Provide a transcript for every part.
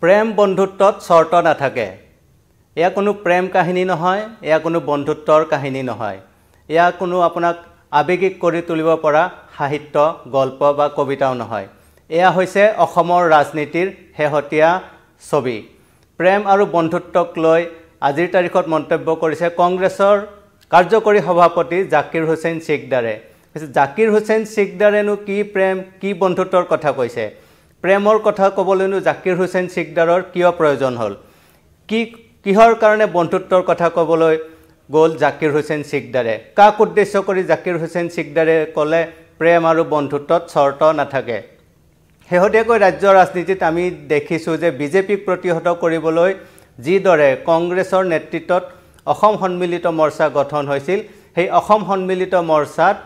প্ৰেম বন্ধুত্বত শৰ্ত নাথাকে। এয়া কোনো প্ৰেম কাহিনী নহয়, এয়া কোনো বন্ধুত্বৰ কাহিনী নহয়। এয়া কোনো আপোনাক আৱেগিক কৰি তুলিব পৰা সাহিত্য, গল্প বা কবিতাও নহয়। এয়া হৈছে অসমৰ ৰাজনীতিৰ শেহতীয়া ছবি। প্ৰেম আৰু বন্ধুত্বক লৈ আজিৰ তাৰিখত মন্তব্য কৰিছে কংগ্ৰেছৰ কাৰ্যকৰী সভাপতি জাকিৰ হুছেইন সিকদাৰে। জাকিৰ হুছেইন সিকদাৰেনো কি প্ৰেম, কি বন্ধুত্বৰ কথা কৈছে? প্ৰেমৰ কথা ক'বলৈনো জাকিৰ হুছেইন সিকদাৰৰ কিয় প্ৰয়োজন হ'ল? কিহৰ কাৰণে বন্ধুত্বৰ কথা ক'বলৈ গ'ল জাকিৰ হুছেইন সিকদাৰে? কাক উদ্দেশ্য কৰি জাকিৰ হুছেইন সিকদাৰে ক'লে প্ৰেম আৰু বন্ধুত্বত শৰ্ত নাথাকে? শেহতীয়াকৈ ৰাজ্যৰ ৰাজনীতিত আমি দেখিছোঁ যে বিজেপিক প্ৰতিহত কৰিবলৈ যিদৰে কংগ্ৰেছৰ নেতৃত্বত অসম সন্মিলিত মৰ্চা গঠন হৈছিল, সেই অসম সন্মিলিত মৰ্চাত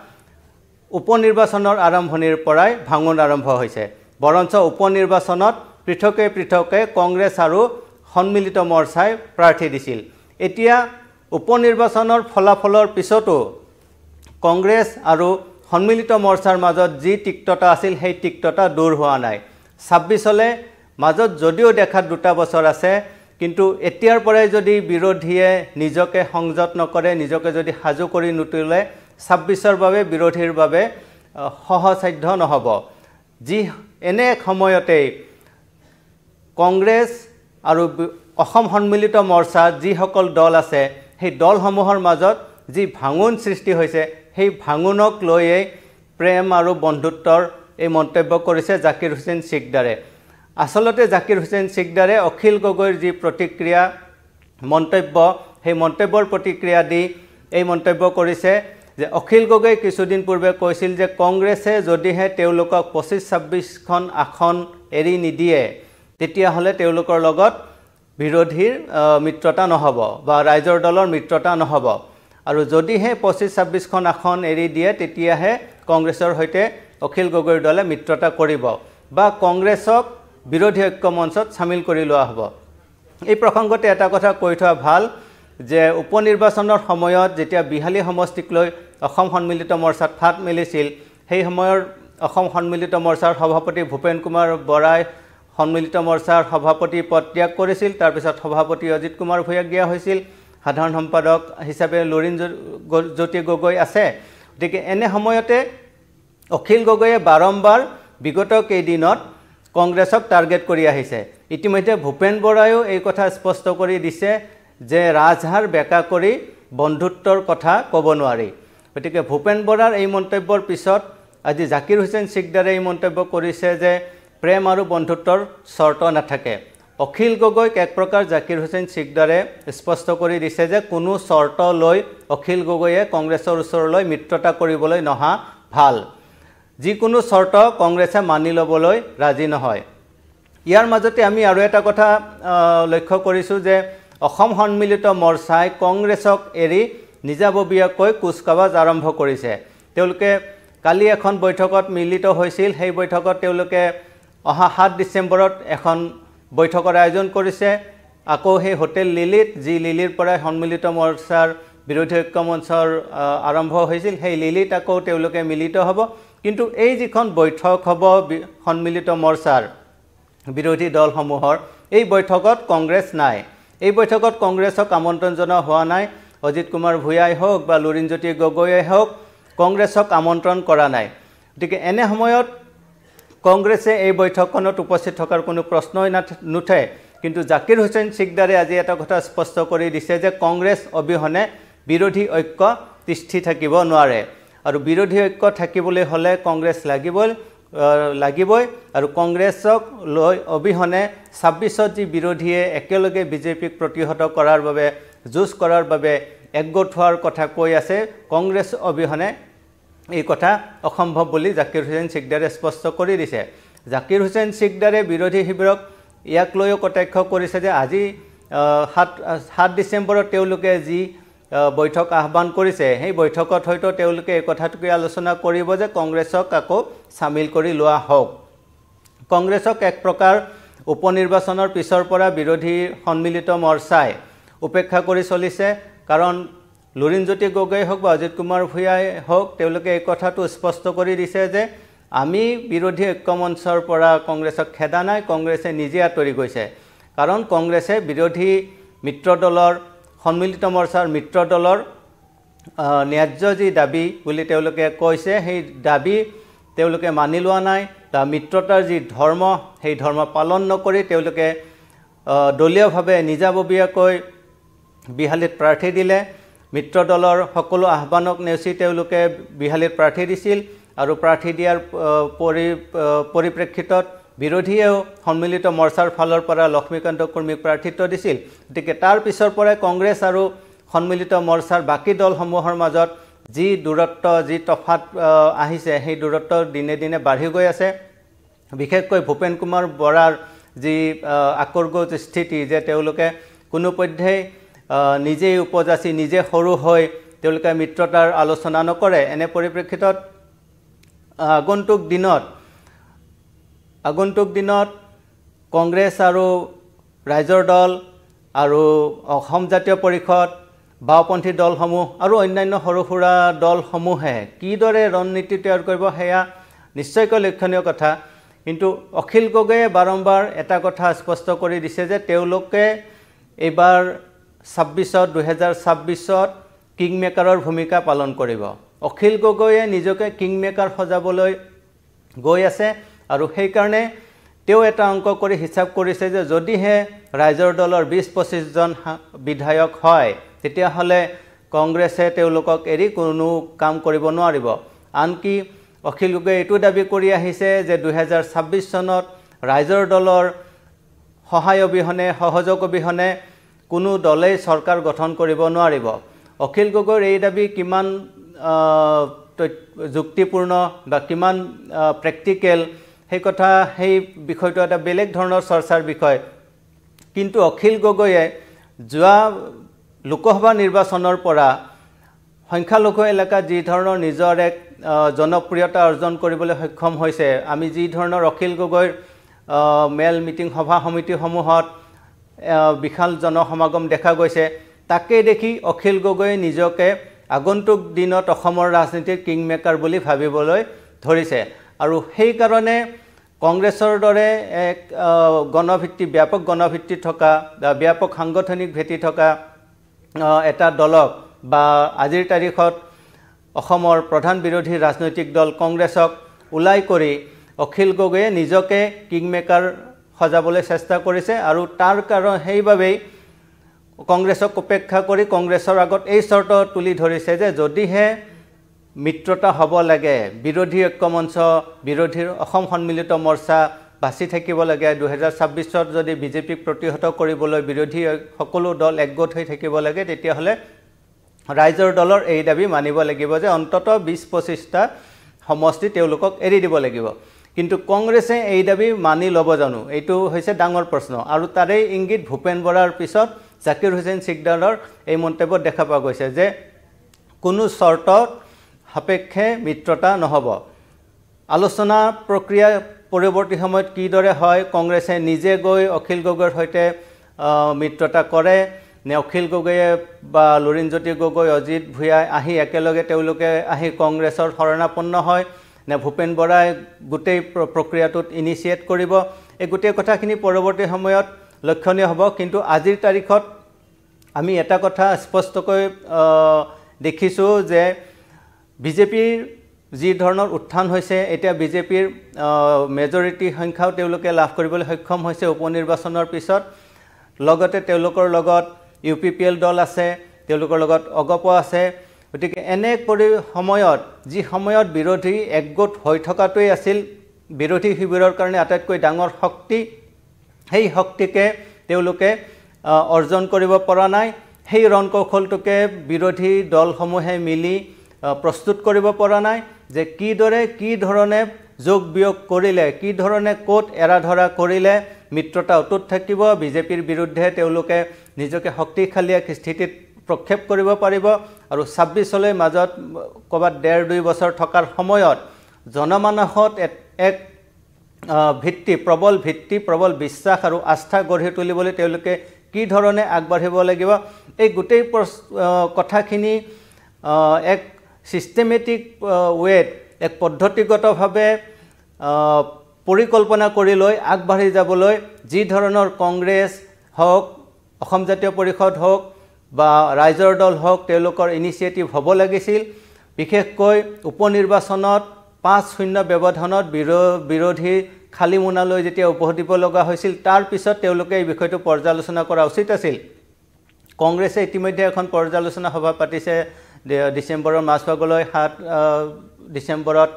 উপনিৰ্বাচনৰ আৰম্ভণিৰ পৰাই ভাঙোন আৰম্ভ হৈছে। বৰঞ্চ উপনিৰ্বাচনত পৃথকে পৃথকে কংগ্ৰেছ আৰু সন্মিলিত মৰ্চাই প্ৰাৰ্থী দিছিল। এতিয়া উপনিৰ্বাচনৰ ফলাফলৰ পিছতো কংগ্ৰেছ আৰু সন্মিলিত মৰ্চাৰ মাজত যি তিক্ততা আছিল, সেই তিক্ততা দূৰ হোৱা নাই। ২৬লৈ মাজত যদিও দেখাত ২টা বছৰ আছে, কিন্তু এতিয়াৰ পৰাই যদি বিৰোধীয়ে নিজকে সংযত নকৰে, নিজকে যদি সাজু কৰি নুতুলে, ২৬ৰ বাবে বিৰোধীৰ বাবে সহজসাধ্য নহ'ব। এনে সময়তেই কংগ্ৰেছ আৰু অসম সন্মিলিত মৰ্চাত যিসকল দল আছে, সেই দলসমূহৰ মাজত যি ভাঙোন সৃষ্টি হৈছে, সেই ভাঙোনক লৈয়ে প্ৰেম আৰু বন্ধুত্বৰ এই মন্তব্য কৰিছে জাকিৰ হুছেইন সিকদাৰে। আচলতে জাকিৰ হুছেইন সিকদাৰে অখিল গগৈৰ যি প্ৰতিক্ৰিয়া মন্তব্য, সেই মন্তব্যৰ প্ৰতিক্ৰিয়া দি এই মন্তব্য কৰিছে যে অখিল গগৈ কিছুদিন পূৰ্বে কৈছিল যে কংগ্ৰেছে যদিহে তেওঁলোকক ২৫-২৬খন আসন এৰি নিদিয়ে, তেতিয়াহ'লে তেওঁলোকৰ লগত বিৰোধীৰ মিত্ৰতা নহ'ব বা ৰাইজৰ দলৰ মিত্ৰতা নহ'ব। আৰু যদিহে ২৫-২৬খন আসন এৰি দিয়ে, তেতিয়াহে কংগ্ৰেছৰ সৈতে অখিল গগৈৰ দলে মিত্ৰতা কৰিব বা কংগ্ৰেছক বিৰোধী ঐক্য মঞ্চত চামিল কৰি লোৱা হ'ব। এই প্ৰসংগতে এটা কথা কৈ থোৱা ভাল যে উপনিৰ্বাচনৰ সময়ত যেতিয়া বিহালী সমষ্টিক লৈ অসম সন্মিলিত মৰ্চাত ফাট মেলিছিল, সেই সময়ৰ অসম সন্মিলিত মৰ্চাৰ সভাপতি ভূপেন কুমাৰ বৰাই সন্মিলিত মৰ্চাৰ সভাপতি পদ ত্যাগ কৰিছিল। তাৰপিছত সভাপতি অজিত কুমাৰ ভূঞাক দিয়া হৈছিল, সাধাৰণ সম্পাদক হিচাপে লুৰিণজ্যোতি গগৈ আছে। গতিকে এনে সময়তে অখিল গগৈয়ে বাৰম্বাৰ বিগত কেইদিনত কংগ্ৰেছক টাৰ্গেট কৰি আহিছে। ইতিমধ্যে ভূপেন বৰায়ো এই কথা স্পষ্ট কৰি দিছে যে ৰাজহাৰ বেকা কৰি বন্ধুত্বৰ কথা ক'ব নোৱাৰি। গতিকে ভূপেন বৰাৰ এই মন্তব্যৰ পিছত আজি জাকিৰ হুছেইন সিকদাৰে এই মন্তব্য কৰিছে যে প্ৰেম আৰু বন্ধুত্বৰ শৰ্ত নাথাকে। অখিল গগৈক এক প্ৰকাৰ জাকিৰ হুছেইন সিকদাৰে স্পষ্ট কৰি দিছে যে কোনো শৰ্ত লৈ অখিল গগৈয়ে কংগ্ৰেছৰ ওচৰলৈ মিত্ৰতা কৰিবলৈ নহা ভাল। যিকোনো শৰ্ত কংগ্ৰেছে মানি ল'বলৈ ৰাজি নহয়। ইয়াৰ মাজতে আমি আৰু এটা কথা লক্ষ্য কৰিছোঁ যে অসম সন্মিলিত মৰ্চাই কংগ্ৰেছক এৰি নিজাববীয়াকৈ কুচকাৱাজ আৰম্ভ কৰিছে। তেওঁলোকে কালি এখন বৈঠকত মিলিত হৈছিল। সেই বৈঠকত তেওঁলোকে অহা ৭ ডিচেম্বৰত এখন বৈঠকৰ আয়োজন কৰিছে। আকৌ সেই হোটেল লিলিত, যি লিলিৰ পৰাই সন্মিলিত মৰ্চাৰ বিৰোধী ঐক্য মঞ্চৰ আৰম্ভ হৈছিল, সেই লিলিত আকৌ তেওঁলোকে মিলিত হ'ব। কিন্তু এই যিখন বৈঠক হ'ব সন্মিলিত মৰ্চাৰ বিৰোধী দলসমূহৰ, এই বৈঠকত কংগ্ৰেছ নাই। এই বৈঠকত কংগ্ৰেছক আমন্ত্ৰণ জনোৱা হোৱা নাই। অজিত কুমাৰ ভূঞাই হওক বা লুৰিণজ্যোতি গগৈয়ে হওক, কংগ্ৰেছক আমন্ত্ৰণ কৰা নাই। গতিকে এনে সময়ত কংগ্ৰেছে এই বৈঠকখনত উপস্থিত থকাৰ কোনো প্ৰশ্নই নুঠে। কিন্তু জাকিৰ হুছেইন সিকদাৰে আজি এটা কথা স্পষ্ট কৰি দিছে যে কংগ্ৰেছ অবিহনে বিৰোধী ঐক্য তিষ্ঠি থাকিব নোৱাৰে। আৰু বিৰোধী ঐক্য থাকিবলৈ হ'লে কংগ্ৰেছ লাগিবই। আৰু কংগ্ৰেছক লৈ অবিহনে ২৬ত যি বিৰোধীয়ে একেলগে বিজেপিক প্ৰতিহত কৰাৰ বাবে, যুঁজ কৰাৰ বাবে একগোট হোৱাৰ কথা কৈ আছে, কংগ্ৰেছ অবিহনে এই কথা অসম্ভৱ বুলি জাকিৰ হুছেইন সিকদাৰে স্পষ্ট কৰি দিছে। জাকিৰ হুছেইন সিকদাৰে বিৰোধী শিবিৰক ইয়াক লৈও কটাক্ষ কৰিছে যে আজি ৭ ডিচেম্বৰত তেওঁলোকে যি বৈঠক আহ্বান কৰিছে, সেই বৈঠকত হয়তো তেওঁলোকে এই কথাটোকে আলোচনা কৰিব যে কংগ্ৰেছক আকৌ চামিল কৰি লোৱা হওক। কংগ্ৰেছক এক প্ৰকাৰ উপনিৰ্বাচনৰ পিছৰ পৰা বিৰোধী সন্মিলিত মৰ্চাই উপেক্ষা কৰি চলিছে। কাৰণ লুৰিণজ্যোতি গগৈ হওক বা অজিত কুমাৰ ভূঞাই হওক, তেওঁলোকে এই কথাটো স্পষ্ট কৰি দিছে যে আমি বিৰোধী ঐক্য মঞ্চৰ পৰা কংগ্ৰেছক খেদা নাই, কংগ্ৰেছে নিজে আঁতৰি গৈছে। কাৰণ কংগ্ৰেছে বিৰোধী মিত্ৰ দলৰ সন্মিলিত মৰ্চাৰ মিত্ৰ দলৰ ন্যায্য যি দাবী বুলি তেওঁলোকে কৈছে সেই দাবী তেওঁলোকে মানি লোৱা নাই বা মিত্ৰতাৰ যি ধৰ্ম সেই ধৰ্ম পালন নকৰি তেওঁলোকে দলীয়ভাৱে নিজাববীয়াকৈ বিহালীত প্ৰাৰ্থী দিলে মিত্ৰ দলৰ সকলো আহ্বানক নেওচি তেওঁলোকে বিহালীত প্ৰাৰ্থী দিছিল আৰু প্ৰাৰ্থী দিয়াৰ পৰিপ্ৰেক্ষিতত বিৰোধীয়েও সন্মিলিত মৰ্চাৰ ফালৰ পৰা লক্ষ্মীকান্ত কুৰ্মীক প্ৰাৰ্থিত্ব দিছিল গতিকে তাৰ পিছৰ পৰাই কংগ্ৰেছ আৰু সন্মিলিত মৰ্চাৰ বাকী দলসমূহৰ মাজত যি দূৰত্ব যি তফাত আহিছে সেই দূৰত্ব দিনে দিনে বাঢ়ি গৈ আছে বিশেষকৈ ভূপেন কুমাৰ বৰাৰ যি আকৰ্গজ স্থিতি যে তেওঁলোকে কোনোপধ্যেই নিজেই উপজাচি নিজে সৰু হৈ তেওঁলোকে মিত্ৰতাৰ আলোচনা নকৰে এনে পৰিপ্ৰেক্ষিতত আগন্তুক দিনত কংগ্ৰেছ আৰু ৰাইজৰ দল আৰু অসম জাতীয় পৰিষদ বাওঁপন্থী দলসমূহ আৰু অন্যান্য সৰু সুৰা দলসমূহে কিদৰে ৰণনীতি তৈয়াৰ কৰিব সেয়া নিশ্চয়কৈ লক্ষণীয় কথা কিন্তু অখিল গগৈয়ে বাৰম্বাৰ এটা কথা স্পষ্ট কৰি দিছে যে তেওঁলোকে এইবাৰ 2026 কিং মেকাৰৰ ভূমিকা পালন কৰিব অখিল গগৈয়ে নিজকে কিং মেকাৰ সজাবলৈ গৈ আছে আৰু সেই কাৰণে তেওঁ এটা অংক কৰি হিচাপ কৰিছে যে যদিহে ৰাইজৰ দলৰ 20-25 জন বিধায়ক হয় তেতিয়াহ'লে কংগ্ৰেছে তেওঁলোকক এৰি কোনো কাম কৰিব নোৱাৰিব আনকি অখিল গগৈয়ে এইটো দাবী কৰি আহিছে যে 2026 চনত ৰাইজৰ দলৰ সহায় অবিহনে সহযোগ অবিহনে কোনো দলেই চৰকাৰ গঠন কৰিব নোৱাৰিব অখিল গগৈৰ এই দাবী কিমান যুক্তিপূৰ্ণ বা কিমান প্ৰেক্টিকেল সেই কথা সেই বিষয়টো এটা বেলেগ ধৰণৰ চৰ্চাৰ বিষয় কিন্তু অখিল গগৈয়ে যোৱা লোকসভা নিৰ্বাচনৰ পৰা সংখ্যালঘু এলেকাত যি ধৰণৰ নিজৰ এক জনপ্ৰিয়তা অৰ্জন কৰিবলৈ সক্ষম হৈছে আমি যি ধৰণৰ অখিল গগৈৰ মেল মিটিং সভা সমিতিসমূহত বিশাল জনসমাগম দেখা গৈছে তাকে দেখি অখিল গগৈয়ে নিজকে আগন্তুক দিনত অসমৰ ৰাজনীতিৰ কিং মেকাৰ বুলি ভাবিবলৈ ধৰিছে আৰু সেই কাৰণে কংগ্ৰেছৰ দৰে এক ব্যাপক গণভিত্তি থকা ব্যাপক সাংগঠনিক ভেটি থকা এটা দলক বা আজিৰ তাৰিখত অসমৰ প্ৰধান বিৰোধী ৰাজনৈতিক দল কংগ্ৰেছক উলাই কৰি অখিল গগৈয়ে নিজকে কিং মেকাৰ সজাবলৈ চেষ্টা কৰিছে আৰু তাৰ কাৰণ সেইবাবেই কংগ্ৰেছক উপেক্ষা কৰি কংগ্ৰেছৰ আগত এই চৰ্ত তুলি ধৰিছে যে যদিহে মিত্ৰতা হ'ব লাগে বিৰোধী ঐক্যমঞ্চ বিৰোধীৰ অসম সন্মিলিত মৰ্চা বাছি থাকিব লাগে 2026ত যদি বিজেপিক প্ৰতিহত কৰিবলৈ বিৰোধী সকলো দল একগোট হৈ থাকিব লাগে তেতিয়াহ'লে ৰাইজৰ দলৰ এই দাবী মানিব লাগিব যে অন্তত 20-25টা সমষ্টি তেওঁলোকক এৰি দিব লাগিব কিন্তু কংগ্ৰেছে এই দাবী মানি ল'ব জানো এইটো হৈছে ডাঙৰ প্ৰশ্ন আৰু তাৰে ইংগিত ভূপেন বৰাৰ পিছত জাকিৰ হুছেইন সিকদাৰৰ এই মন্তব্যত দেখা পোৱা গৈছে যে কোনো চৰ্তত সাপেক্ষে মিত্ৰতা নহ'ব আলোচনা প্ৰক্ৰিয়া পৰৱৰ্তী সময়ত কিদৰে হয় কংগ্ৰেছে নিজে গৈ অখিল গগৈৰ সৈতে মিত্ৰতা কৰে নে অখিল গগৈয়ে বা লুৰিণজ্যোতি গগৈ অজিত ভূঞাই আহি একেলগে তেওঁলোকে আহি কংগ্ৰেছৰ শৰণাপন্ন হয় নে ভূপেন বৰাই গোটেই প্ৰক্ৰিয়াটোত ইনিচিয়েট কৰিব এই গোটেই কথাখিনি পৰৱৰ্তী সময়ত লক্ষণীয় হ'ব কিন্তু আজিৰ তাৰিখত আমি এটা কথা স্পষ্টকৈ দেখিছোঁ যে বিজেপিৰ যি ধৰণৰ উত্থান হৈছে এতিয়া বিজেপিৰ মেজৰিটি সংখ্যাও তেওঁলোকে লাভ কৰিবলৈ সক্ষম হৈছে উপনিৰ্বাচনৰ পিছত লগতে তেওঁলোকৰ লগত UPPL দল আছে তেওঁলোকৰ লগত অগপ আছে গতিকে এনে সময়ত যি সময়ত বিৰোধী একগোট হৈ থকাটোই আছিল বিৰোধী শিবিৰৰ কাৰণে আটাইতকৈ ডাঙৰ শক্তি সেই শক্তিকে তেওঁলোকে অৰ্জন কৰিব পৰা নাই সেই ৰণকৌশলটোকে বিৰোধী দলসমূহে মিলি প্ৰস্তুত কৰিব পৰা নাই যে কি ধৰণে যোগ বিয়োগ কৰিলে কি ধৰণে কোট এৰা ধৰা কৰিলে মিত্ৰতা অটুট থাকিব বিজেপিৰ বিৰুদ্ধে তেওঁলোকে নিজকে শক্তিশালী এক স্থিতিত প্ৰক্ষেপ কৰিব পাৰিব আৰু 26লৈ মাজত ক'বাত 1.5-2 বছৰ থকাৰ সময়ত জনমানসত এক প্ৰবল বিশ্বাস আৰু আস্থা গঢ়ি তুলিবলৈ তেওঁলোকে কি ধৰণে আগবাঢ়িব লাগিব এই গোটেই কথাখিনি এক সিস্টেমেটিক ৱেত এক পদ্ধতিগতভাৱে পৰিকল্পনা কৰি লৈ আগবাঢ়ি যাবলৈ যি ধৰণৰ কংগ্ৰেছ হওক অসম জাতীয় পৰিষদ হওক বা ৰাইজৰ দল হওক তেওঁলোকৰ ইনিচিয়েটিভ হ'ব লাগিছিল বিশেষকৈ উপনিৰ্বাচনত 5-0 ব্যৱধানত বিৰোধী খালি মুনালৈ যেতিয়া উপস্থিত লগা হৈছিল তাৰ পিছত তেওঁলোকে এই বিষয়টো পৰ্যালোচনা কৰা উচিত আছিল কংগ্ৰেছে ইতিমধ্যে এখন পৰ্যালোচনা সভা পাতিছে ডিসেম্বৰৰ মাজভাগলৈ 7 ডিসেম্বৰত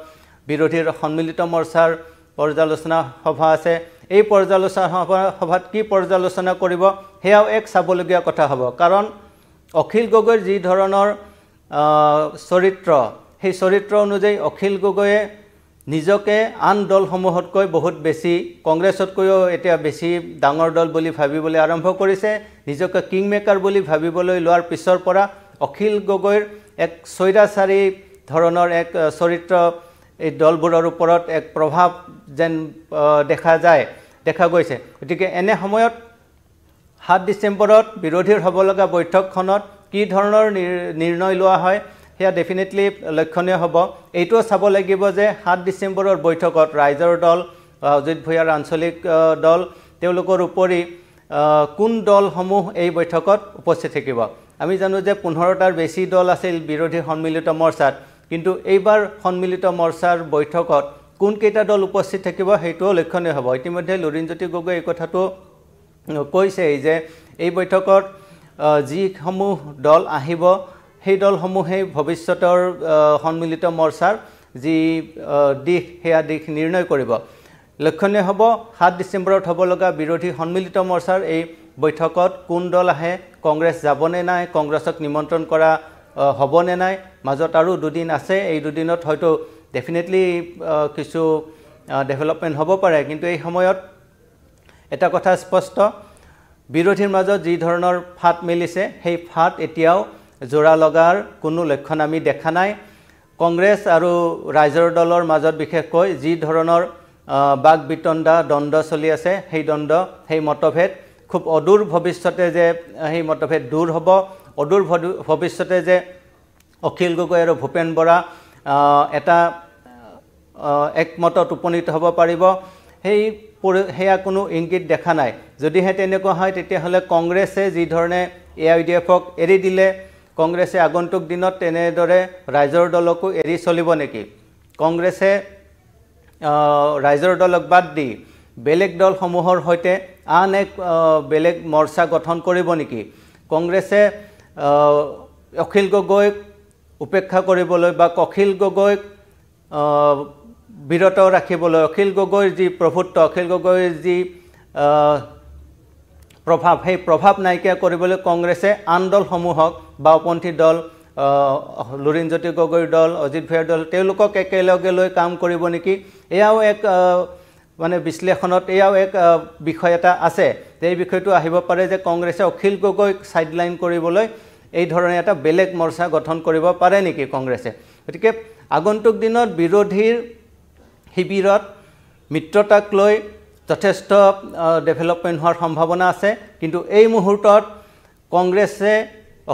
বিৰোধীৰ সন্মিলিত মৰ্চাৰ পৰ্যালোচনা সভা আছে এই পৰ্যালোচনা সভাত কি পৰ্যালোচনা কৰিব হেয়াও এক চাবলগীয়া কথা হ'ব কাৰণ অখিল গগৈৰ যি ধৰণৰ চৰিত্ৰ সেই চৰিত্ৰ অনুযায়ী অখিল গগৈয়ে নিজকে আন দলসমূহতকৈ বহুত বেছি কংগ্ৰেছতকৈও এতিয়া বেছি ডাঙৰ দল বুলি ভাবিবলৈ আৰম্ভ কৰিছে নিজকে কিং মেকাৰ বুলি ভাবিবলৈ লোৱাৰ পিছৰ পৰা অখিল গগৈৰ এক সৈৰাচাৰী ধৰণৰ এক চৰিত্ৰ এই দলবোৰৰ ওপৰত এক প্ৰভাৱ যেন দেখা গৈছে গতিকে এনে সময়ত 7 ডিসেম্বৰত বিৰোধীৰ হ'ব লগা বৈঠকখনত কি ধৰণৰ নিৰ্ণয় লোৱা হয় হেয়া ডেফিনেটলি লক্ষণীয় হ'ব এইটো চাব লাগিব যে 7 ডিসেম্বৰৰ বৈঠকত ৰাইজৰ দল অজিত ভূঞাৰ আঞ্চলিক দল তেওঁলোকৰ উপৰি কোন দলসমূহ এই বৈঠকত উপস্থিত থাকিব আমি জানো যে 15টাৰ বেছি দল আছিল বিৰোধী সন্মিলিত মৰ্চাত কিন্তু এইবাৰ সন্মিলিত মৰ্চাৰ বৈঠকত কোন কেইটা দল উপস্থিত থাকিব হেইটো লক্ষণীয় হ'ব ইতিমধ্যে লুৰিণজ্যোতি গগৈ এই কথাটো কৈছে যে এই বৈঠকত যিসমূহ দল আহিব সেই দলসমূহে ভৱিষ্যতৰ সন্মিলিত মৰ্চাৰ যি দিশ হেয়া দিশ নিৰ্ণয় কৰিব লক্ষণীয় হ'ব 7 ডিসেম্বৰত হ'ব লগা বিৰোধী সন্মিলিত মৰ্চাৰ এই বৈঠকত কোন দল আহে কংগ্ৰেছ যাবনে নাই কংগ্ৰেছক নিমন্ত্ৰণ কৰা হ'বনে নাই মাজত আৰু দুদিন আছে এই দুদিনত হয়তো ডেফিনেটলি কিছু ডেভেলপমেন্ট হ'ব পাৰে কিন্তু এই সময়ত এটা কথা স্পষ্ট বিৰোধীৰ মাজত যি ধৰণৰ ফাট মেলিছে সেই ফাট এতিয়াও জোৰা লগাৰ কোনো লক্ষণ আমি দেখা নাই কংগ্ৰেছ আৰু ৰাইজৰ দলৰ মাজত বিশেষকৈ যি ধৰণৰ বাক বিতণ্ডা দ্বন্দ্ব চলি আছে সেই মতভেদ খুব অদূৰ ভৱিষ্যতে যে সেই মতভেদ দূৰ হ'ব অদূৰ ভৱিষ্যতে যে অখিল গগৈ আৰু ভূপেন বৰা এটা একমতত উপনীত হ'ব পাৰিব হেয়া কোনো ইংগিত দেখা নাই যদিহে তেনেকুৱা হয় তেতিয়াহ'লে কংগ্ৰেছে যি ধৰণে AIDFক এৰি দিলে কংগ্ৰেছে আগন্তুক দিনত তেনেদৰে ৰাইজৰ দলকো এৰি চলিব নেকি কংগ্ৰেছে ৰাইজৰ দলক বাদ দি বেলেগ দলসমূহৰ সৈতে আন এক বেলেগ মৰ্চা গঠন কৰিব নেকি কংগ্ৰেছে অখিল গগৈক উপেক্ষা কৰিবলৈ বা অখিল গগৈক বিৰত ৰাখিবলৈ অখিল গগৈৰ যি প্ৰভুত্ব অখিল গগৈৰ যি প্ৰভাৱ সেই প্ৰভাৱ নাইকিয়া কৰিবলৈ কংগ্ৰেছে আন দলসমূহক বাওপন্থী দল লুৰিণজ্যোতি গগৈৰ দল অজিত ভূঞাৰ দল তেওঁলোকক একেলগে লৈ কাম কৰিব নেকি এয়াও এক মানে বিশ্লেষণত এয়াও এক বিষয় এটা আছে এই বিষয়টো আহিব পাৰে যে কংগ্ৰেছে অখিল গগৈক সাইডলাইন কৰিবলৈ এই ধৰণে এটা বেলেগ মৰ্চা গঠন কৰিব পাৰে নেকি কংগ্ৰেছে গতিকে আগন্তুক দিনত বিৰোধীৰ শিবিৰত মিত্ৰতাক লৈ যথেষ্ট ডেভেলপমেন্ট হোৱাৰ সম্ভাৱনা আছে কিন্তু এই মুহূৰ্তত কংগ্ৰেছে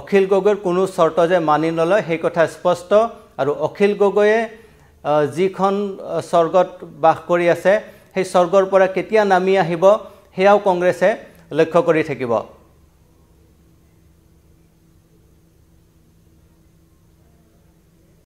অখিল গগৈৰ কোনো চৰ্ত যে মানি নলয় সেই কথা স্পষ্ট আৰু অখিল গগৈয়ে যিখন স্বৰ্গত বাস কৰি আছে সেই স্বৰ্গৰ পৰা কেতিয়া নামি আহিব হেয়াও কংগ্ৰেছে লক্ষ্য কৰি থাকিব